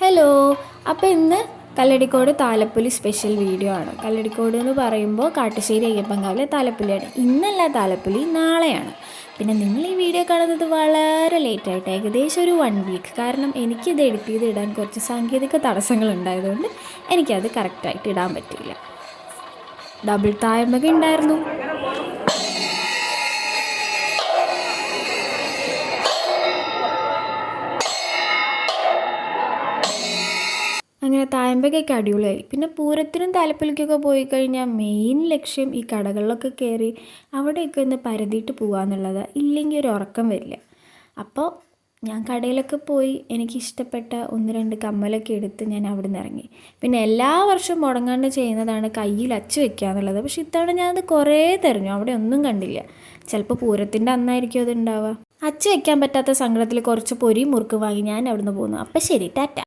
Hello. അപ്പോൾ ഇന്ന് കല്ലടിക്കോട് താലപ്പൊലി special video ആണ്. കല്ലടിക്കോട് എന്ന് പറയുമ്പോൾ കാട്ടുശ്ശേരി അയ്യപ്പൻകാവിലെ താലപ്പൊലിയാണ്. ഇന്നല്ല താലപ്പൊലി, നാളെയാണ്. പിന്നെ നിങ്ങൾ ഈ വീഡിയോ കാണുന്നത് വളരെ ലേറ്റായിട്ട്, ഏകദേശം ഒരു 1 വീക്ക്. കാരണം എനിക്കിത് എഡിറ്റ് ചെയ്ത് ഇടാൻ കുറച്ച് സാങ്കേതിക തടസ്സങ്ങൾ ഉണ്ടായതുകൊണ്ട് എനിക്കത് കറക്റ്റായിട്ട് ഇടാൻ പറ്റിയില്ല. ഡബിൾ തായമ്പക ഉണ്ടായിരുന്നു. അങ്ങനെ തായമ്പകയൊക്കെ അടിപൊളിയായി. പിന്നെ പൂരത്തിനും താലപ്പൊലിക്കൊക്കെ പോയി കഴിഞ്ഞാൽ മെയിൻ ലക്ഷ്യം ഈ കടകളിലൊക്കെ കയറി അവിടെയൊക്കെ ഒന്ന് പരതിയിട്ട് പോകാമെന്നുള്ളത്. ഇല്ലെങ്കിൽ ഒരു ഉറക്കം വരില്ല. അപ്പോൾ ഞാൻ കടയിലൊക്കെ പോയി എനിക്കിഷ്ടപ്പെട്ട 1-2 കമ്മലൊക്കെ എടുത്ത് ഞാൻ അവിടെ നിന്ന് ഇറങ്ങി. പിന്നെ എല്ലാ വർഷവും മുടങ്ങാണ്ട് ചെയ്യുന്നതാണ് കയ്യിൽ അച്ച് വെക്കുക എന്നുള്ളത്. പക്ഷേ ഇത്തവണ ഞാനത് കുറേ തിരഞ്ഞു, അവിടെ ഒന്നും കണ്ടില്ല. ചിലപ്പോൾ പൂരത്തിൻ്റെ അന്നായിരിക്കും അത് ഉണ്ടാവുക. അച്ച് വെക്കാൻ പറ്റാത്ത സങ്കടത്തിൽ കുറച്ച് പൊരി മുറുക്ക് വാങ്ങി ഞാൻ അവിടെ നിന്ന് പോന്നു. അപ്പം ശരി, ടാറ്റ.